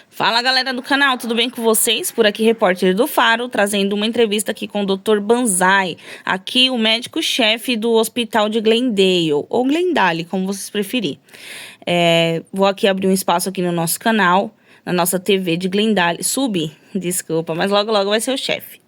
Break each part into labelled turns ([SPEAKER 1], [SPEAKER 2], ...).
[SPEAKER 1] Fala galera do canal, tudo bem com vocês? Por aqui repórter do Faro, trazendo uma entrevista aqui com o Dr. Banzai, aqui o médico-chefe do hospital de Glendale, ou Glendale, como vocês preferirem. Vou aqui abrir um espaço aqui no nosso canal, na nossa TV de Glendale, desculpa, mas logo logo vai ser o chefe.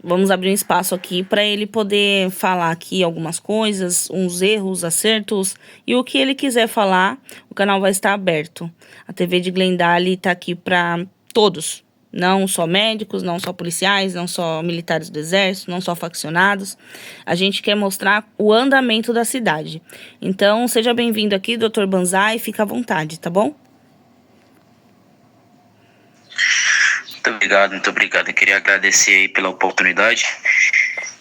[SPEAKER 1] Vamos abrir um espaço aqui para ele poder falar aqui algumas coisas, uns erros, acertos e o que ele quiser falar, o canal vai estar aberto. A TV de Glendale está aqui para todos, não só médicos, não só policiais, não só militares do exército, não só faccionados. A gente quer mostrar o andamento da cidade. Então, seja bem-vindo aqui, Dr. Banzai, fica à vontade, tá bom?
[SPEAKER 2] Muito obrigado. Eu queria agradecer aí pela oportunidade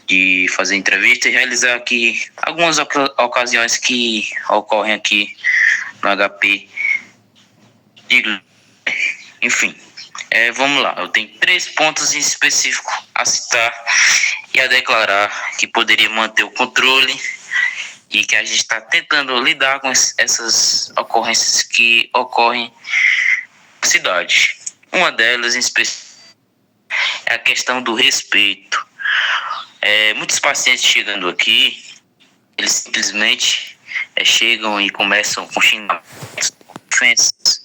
[SPEAKER 2] de fazer entrevista e realizar aqui algumas ocasiões que ocorrem aqui no HP. Enfim, vamos lá. Eu tenho 3 pontos em específico a citar e a declarar que poderia manter o controle e que a gente está tentando lidar com essas ocorrências que ocorrem na cidade. Uma delas, em específico, é a questão do respeito. Muitos pacientes chegando aqui, eles simplesmente chegam e começam com xingamentos, ofensas,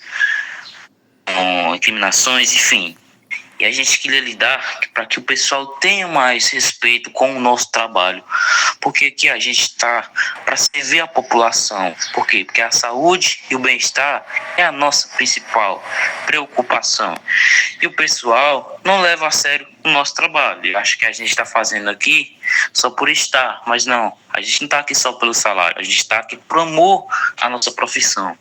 [SPEAKER 2] com incriminações, enfim. E a gente queria lidar para que o pessoal tenha mais respeito com o nosso trabalho. Porque aqui a gente está para servir a população. Por quê? Porque a saúde e o bem-estar é a nossa principal preocupação. E o pessoal não leva a sério o nosso trabalho. Eu acho que a gente está fazendo aqui só por estar, mas não. A gente não está aqui só pelo salário. A gente está aqui por amor à nossa profissão.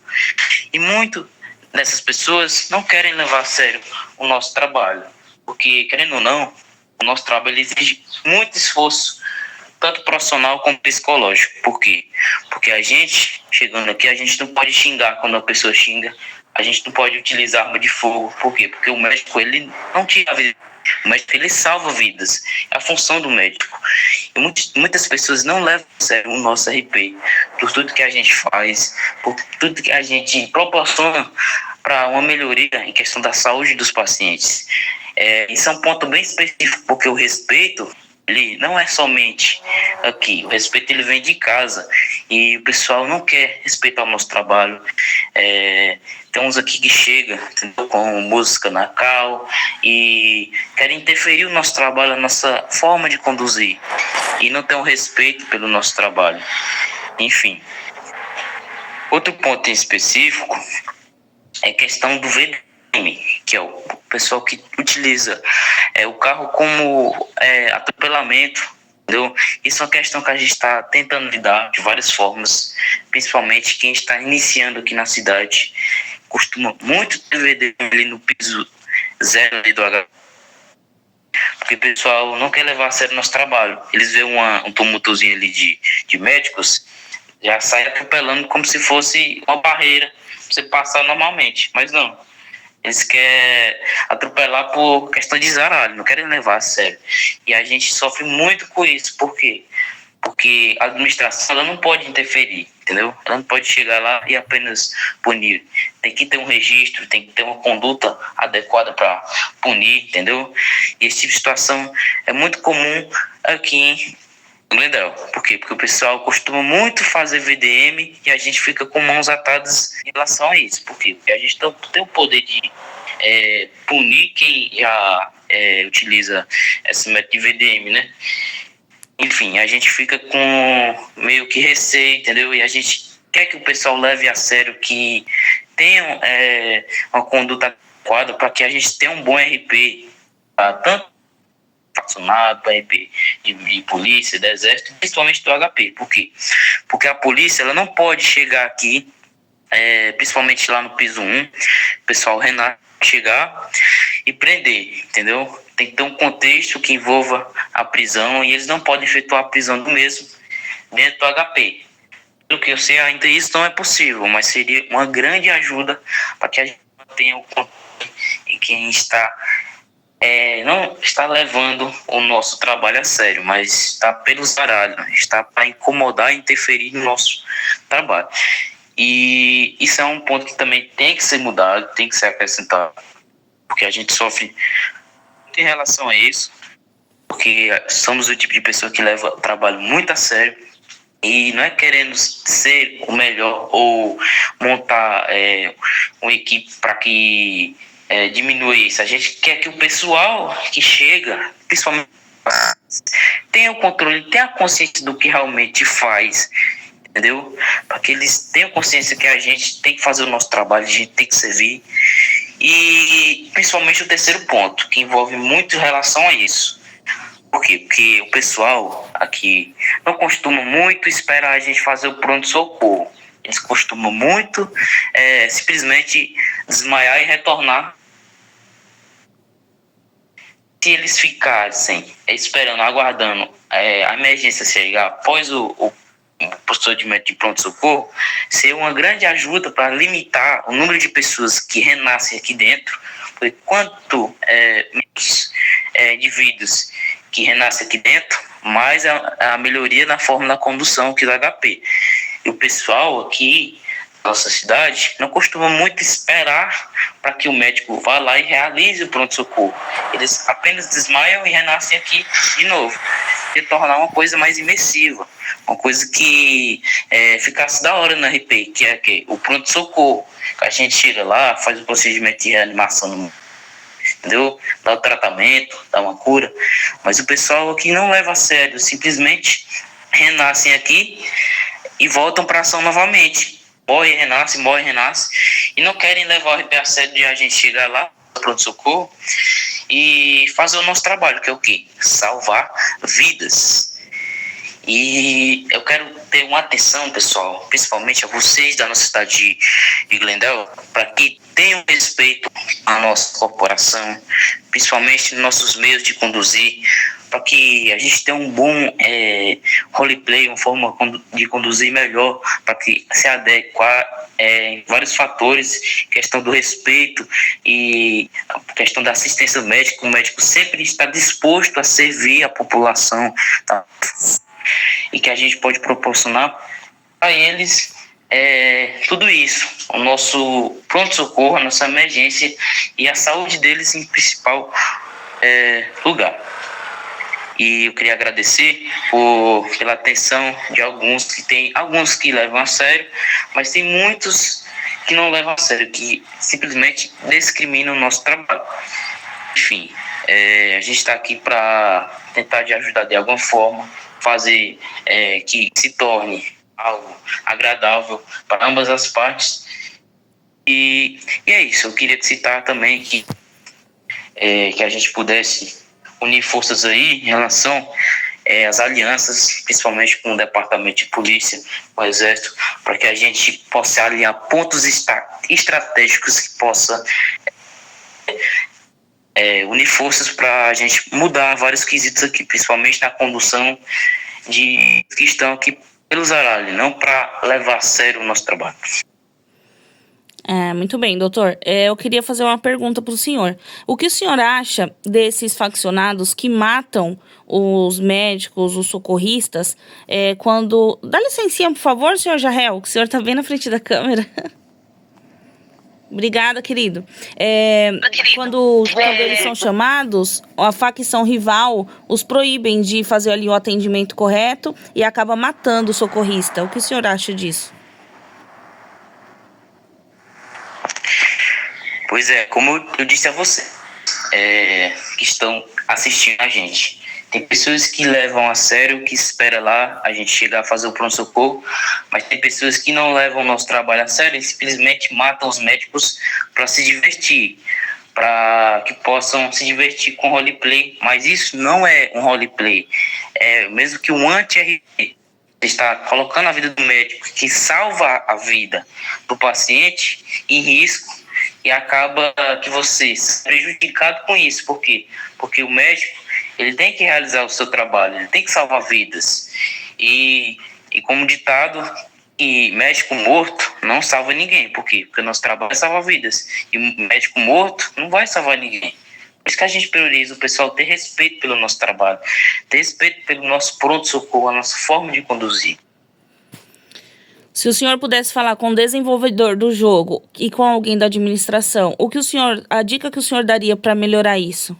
[SPEAKER 2] E muito dessas pessoas não querem levar a sério o nosso trabalho, porque, querendo ou não, o nosso trabalho exige muito esforço, tanto profissional como psicológico. Por quê? Porque a gente, chegando aqui, a gente não pode xingar quando a pessoa xinga, a gente não pode utilizar arma de fogo. Por quê? Porque o médico, ele não tira a vida, o médico, ele salva vidas, é a função do médico. E muitas pessoas não levam a sério o nosso RP, por tudo que a gente faz, por tudo que a gente proporciona para uma melhoria em questão da saúde dos pacientes. Isso é um ponto bem específico, porque o respeito, ele não é somente aqui, o respeito ele vem de casa, e o pessoal não quer respeitar o nosso trabalho. Tem uns aqui que chegam, entendeu, com música na cal e querem interferir no nosso trabalho, a nossa forma de conduzir, e não tem um respeito pelo nosso trabalho. Enfim, outro ponto em específico é a questão do VDM, que é o pessoal que utiliza o carro como atropelamento, entendeu? Isso é uma questão que a gente está tentando lidar de várias formas, principalmente quem está iniciando aqui na cidade. Costuma muito ter VDM ali no piso 0 ali do HP, porque o pessoal não quer levar a sério o nosso trabalho. Eles veem um tumultozinho ali de médicos, já sai atropelando como se fosse uma barreira você passar normalmente, mas não. Eles querem atropelar por questão de zaralho, não querem levar a sério. E a gente sofre muito com isso. Por quê? Porque a administração, ela não pode interferir, entendeu? Ela não pode chegar lá e apenas punir. Tem que ter um registro, tem que ter uma conduta adequada para punir, entendeu? E esse tipo de situação é muito comum aqui em Glendale. Por quê? Porque o pessoal costuma muito fazer VDM e a gente fica com mãos atadas em relação a isso. Por quê? Porque a gente tem o poder de punir quem já utiliza esse método de VDM, né? Enfim, a gente fica com meio que receio, entendeu? E a gente quer que o pessoal leve a sério, que tenha uma conduta adequada para que a gente tenha um bom RP, tá? Tanto faccionado, RP de polícia, do exército, principalmente do HP. Por quê? Porque a polícia, ela não pode chegar aqui, principalmente lá no piso 1, o pessoal Renato chegar e prender, entendeu? Tem que ter um contexto que envolva a prisão, e eles não podem efetuar a prisão do mesmo dentro do HP. Pelo que eu sei, ainda isso não é possível, mas seria uma grande ajuda para que a gente tenha o controle em quem está não está levando o nosso trabalho a sério, mas está pelo zaralho, está para incomodar e interferir no nosso trabalho. E isso é um ponto que também tem que ser mudado, tem que ser acrescentado, porque a gente sofre muito em relação a isso, porque somos o tipo de pessoa que leva o trabalho muito a sério, e não é querendo ser o melhor ou montar uma equipe para que diminua isso. A gente quer que o pessoal que chega, principalmente, tenha o controle, tenha a consciência do que realmente faz, entendeu? Para que eles tenham consciência que a gente tem que fazer o nosso trabalho, a gente tem que servir. E principalmente o terceiro ponto, que envolve muito em relação a isso. Por quê? Porque o pessoal aqui não costuma muito esperar a gente fazer o pronto-socorro. Eles costumam muito simplesmente desmaiar e retornar. Se eles ficassem esperando, aguardando a emergência chegar após o procedimento de pronto-socorro, seria uma grande ajuda para limitar o número de pessoas que renascem aqui dentro, porque quanto menos indivíduos que renascem aqui dentro, mais a melhoria na forma da condução aqui do HP. E o pessoal aqui da nossa cidade não costuma muito esperar para que o médico vá lá e realize o pronto-socorro. Eles apenas desmaiam e renascem aqui de novo. E tornar uma coisa mais imersiva, uma coisa que ficasse da hora na RP, que é o pronto-socorro. A gente chega lá, faz o procedimento de reanimação, entendeu? Dá o tratamento, dá uma cura. Mas o pessoal aqui não leva a sério, simplesmente renascem aqui e voltam para ação novamente. Morre, renasce, e não querem levar o RP a sério de a gente chegar lá, pronto-socorro, e fazer o nosso trabalho, que é o quê? Salvar vidas. E eu quero ter uma atenção, pessoal, principalmente a vocês da nossa cidade de Glendale, para que tenham respeito à nossa corporação, principalmente nos nossos meios de conduzir, para que a gente tenha um bom roleplay, uma forma de conduzir melhor, para que se adequar em vários fatores, questão do respeito e questão da assistência médica. O médico sempre está disposto a servir a população, tá? E que a gente pode proporcionar a eles tudo isso, o nosso pronto-socorro, a nossa emergência e a saúde deles em principal lugar. E eu queria agradecer pela atenção de alguns que levam a sério, mas tem muitos que não levam a sério, que simplesmente discriminam o nosso trabalho. Enfim, a gente está aqui para tentar de ajudar de alguma forma, fazer que se torne algo agradável para ambas as partes. E é isso, eu queria citar também que a gente pudesse unir forças aí em relação às alianças, principalmente com o Departamento de Polícia, com o Exército, para que a gente possa alinhar pontos estratégicos que possa unir forças para a gente mudar vários quesitos aqui, principalmente na condução de que estão aqui pelos aralhos, não para levar a sério o nosso trabalho.
[SPEAKER 1] Muito bem, doutor. Eu queria fazer uma pergunta para o senhor. O que o senhor acha desses faccionados que matam os médicos, os socorristas, quando... Dá licencinha, por favor, senhor Jael, que o senhor está bem na frente da câmera. Obrigada, querido. Quando eles são chamados, a facção rival os proíbem de fazer ali o atendimento correto e acaba matando o socorrista. O que o senhor acha disso?
[SPEAKER 2] Pois como eu disse a você, que estão assistindo a gente. Tem pessoas que levam a sério, que espera lá a gente chegar a fazer o pronto-socorro, mas tem pessoas que não levam o nosso trabalho a sério e simplesmente matam os médicos para se divertir, para que possam se divertir com roleplay. Mas isso não é um roleplay, é mesmo que um anti-RP. Você está colocando a vida do médico, que salva a vida do paciente, em risco, e acaba que você é prejudicado com isso. Por quê? Porque o médico, ele tem que realizar o seu trabalho, ele tem que salvar vidas. E como ditado, que médico morto não salva ninguém. Por quê? Porque o nosso trabalho é salvar vidas. E médico morto não vai salvar ninguém. Por isso que a gente prioriza o pessoal ter respeito pelo nosso trabalho, ter respeito pelo nosso pronto-socorro, a nossa forma de conduzir.
[SPEAKER 1] Se o senhor pudesse falar com o desenvolvedor do jogo e com alguém da administração, a dica que o senhor daria para melhorar isso?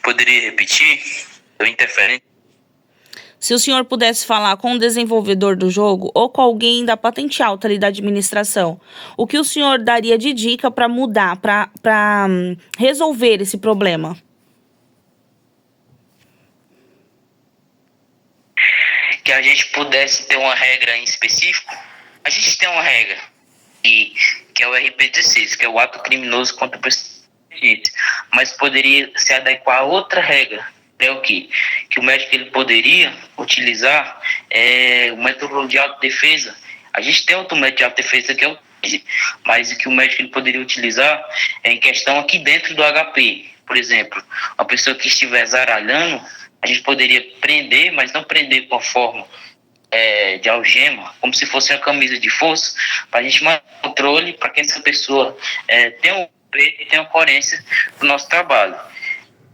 [SPEAKER 2] Poderia repetir? Eu interfere.
[SPEAKER 1] Se o senhor pudesse falar com o desenvolvedor do jogo ou com alguém da patente alta ali da administração, o que o senhor daria de dica para mudar, para resolver esse problema?
[SPEAKER 2] Que a gente pudesse ter uma regra em específico. A gente tem uma regra, que é o RP16, que é o ato criminoso contra o pessoal, mas poderia se adequar a outra regra. É o quê? Que o médico ele poderia utilizar o método de autodefesa. A gente tem outro método de autodefesa que é o TED, mas o que o médico ele poderia utilizar é em questão aqui dentro do HP. Por exemplo, uma pessoa que estiver zaralhando, a gente poderia prender, mas não prender com a forma de algema, como se fosse uma camisa de força, para a gente manter o controle, para que essa pessoa tenha um respeito e tenha uma coerência do nosso trabalho.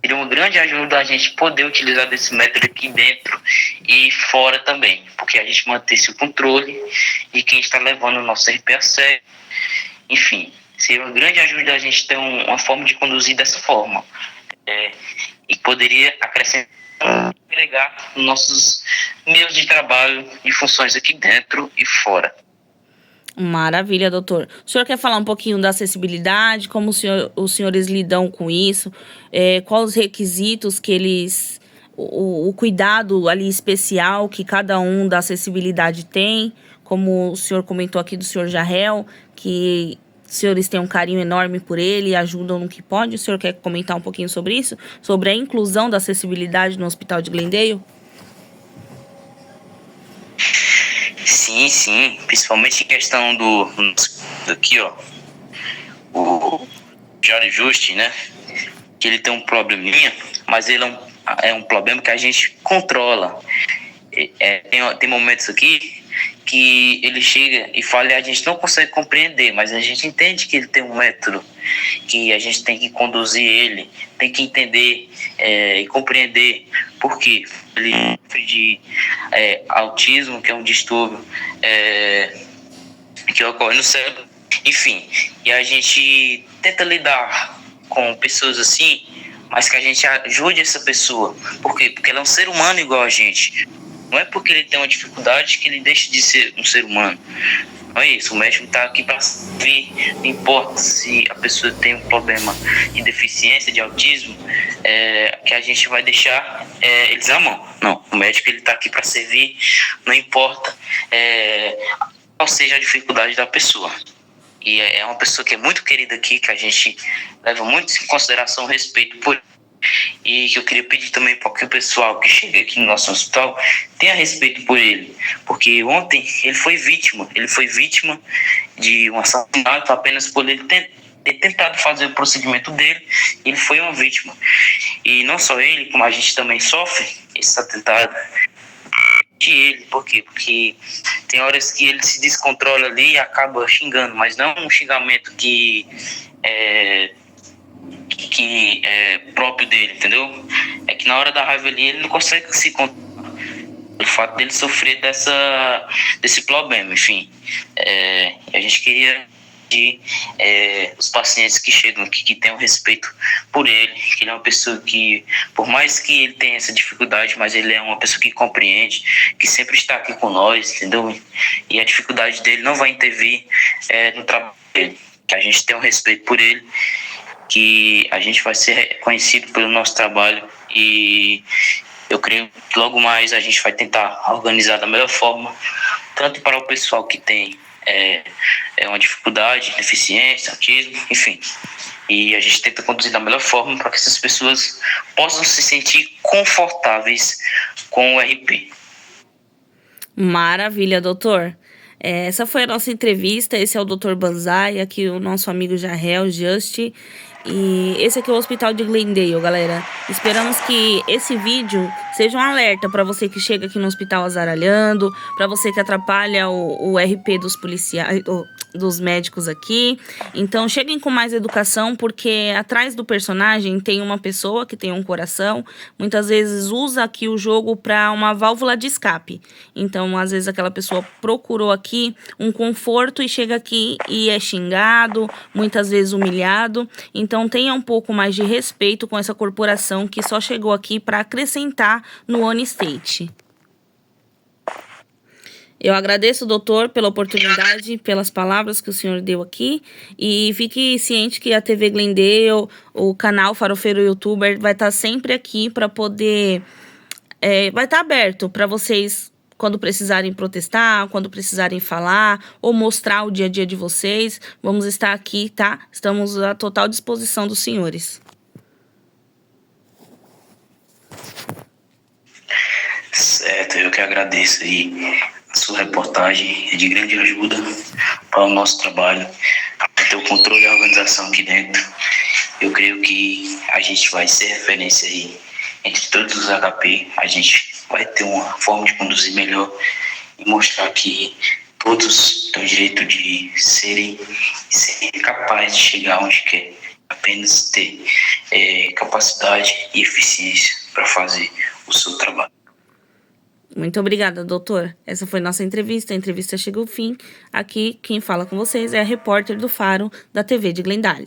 [SPEAKER 2] Seria uma grande ajuda a gente poder utilizar desse método aqui dentro e fora também, porque a gente mantesse o controle e quem está levando o nosso RP a sério. Enfim, seria uma grande ajuda a gente ter uma forma de conduzir dessa forma. E poderia acrescentar, agregar nossos meios de trabalho e funções aqui dentro e fora.
[SPEAKER 1] Maravilha, doutor. O senhor quer falar um pouquinho da acessibilidade, como os senhores lidam com isso, quais os requisitos que eles, o cuidado ali especial que cada um da acessibilidade tem, como o senhor comentou aqui do senhor Jarrel, que os senhores têm um carinho enorme por ele e ajudam no que pode. O senhor quer comentar um pouquinho sobre isso? Sobre a inclusão da acessibilidade no Hospital de Glendale?
[SPEAKER 2] Sim, principalmente em questão aqui, ó, o Jorge Juste, né, que ele tem um probleminha, mas ele é um problema que a gente controla. Tem momentos aqui que ele chega e fala e a gente não consegue compreender, mas a gente entende que ele tem um método, que a gente tem que conduzir ele, tem que entender e compreender por quê. Ele sofre de autismo, que é um distúrbio que ocorre no cérebro, enfim, e a gente tenta lidar com pessoas assim, mas que a gente ajude essa pessoa. Por quê? Porque ele é um ser humano igual a gente. Não é porque ele tem uma dificuldade que ele deixa de ser um ser humano. Não é isso. O médico está aqui para servir. Não importa se a pessoa tem um problema de deficiência, de autismo, que a gente vai deixar eles à mão. Não. O médico está aqui para servir. Não importa qual seja a dificuldade da pessoa. E é uma pessoa que é muito querida aqui, que a gente leva muito em consideração, respeito por ele. E que eu queria pedir também para que o pessoal que chega aqui no nosso hospital tenha respeito por ele, porque ontem ele foi vítima de um assassinato apenas por ele ter tentado fazer o procedimento dele. Ele foi uma vítima, e não só ele, como a gente também sofre esse atentado de ele. Por quê? Porque tem horas que ele se descontrola ali e acaba xingando, mas não um xingamento que é próprio dele, entendeu? É que na hora da raiva ali ele não consegue se controlar. O fato dele sofrer desse problema, enfim. A gente queria pedir os pacientes que chegam aqui que tenham respeito por ele, que ele é uma pessoa que, por mais que ele tenha essa dificuldade, mas ele é uma pessoa que compreende, que sempre está aqui com nós, entendeu? E a dificuldade dele não vai intervir no trabalho dele. Que a gente tenha um respeito por ele, que a gente vai ser reconhecido pelo nosso trabalho, e eu creio que logo mais a gente vai tentar organizar da melhor forma, tanto para o pessoal que tem uma dificuldade, deficiência, autismo, enfim. E a gente tenta conduzir da melhor forma para que essas pessoas possam se sentir confortáveis com o RP.
[SPEAKER 1] Maravilha, doutor. Essa foi a nossa entrevista. Esse é o Dr. Banzai, aqui o nosso amigo Jarrel Juste. E esse aqui é o Hospital de Glendale, galera. Esperamos que esse vídeo seja um alerta para você que chega aqui no hospital azaralhando, para você que atrapalha o RP dos policiais, dos médicos aqui. Então, cheguem com mais educação, porque atrás do personagem tem uma pessoa que tem um coração. Muitas vezes usa aqui o jogo para uma válvula de escape. Então, às vezes, aquela pessoa procurou aqui um conforto e chega aqui e é xingado, muitas vezes humilhado. Então, tenha um pouco mais de respeito com essa corporação que só chegou aqui para acrescentar no On State. Eu agradeço, doutor, pela oportunidade, pelas palavras que o senhor deu aqui. E fique ciente que a TV Glendale, o canal Farofeiro Youtuber, vai estar sempre aqui para poder... vai estar aberto para vocês, quando precisarem protestar, quando precisarem falar ou mostrar o dia a dia de vocês. Vamos estar aqui, tá? Estamos à total disposição dos senhores.
[SPEAKER 2] Certo, eu que agradeço aí. A sua reportagem é de grande ajuda para o nosso trabalho, para ter o controle e a organização aqui dentro. Eu creio que a gente vai ser referência aí entre todos os HP. A gente vai ter uma forma de conduzir melhor e mostrar que todos têm o direito de serem capazes de chegar onde quer. Apenas ter capacidade e eficiência para fazer o seu trabalho.
[SPEAKER 1] Muito obrigada, doutor. Essa foi nossa entrevista. A entrevista chegou ao fim. Aqui, quem fala com vocês é a repórter do Faro da TV de Glendale.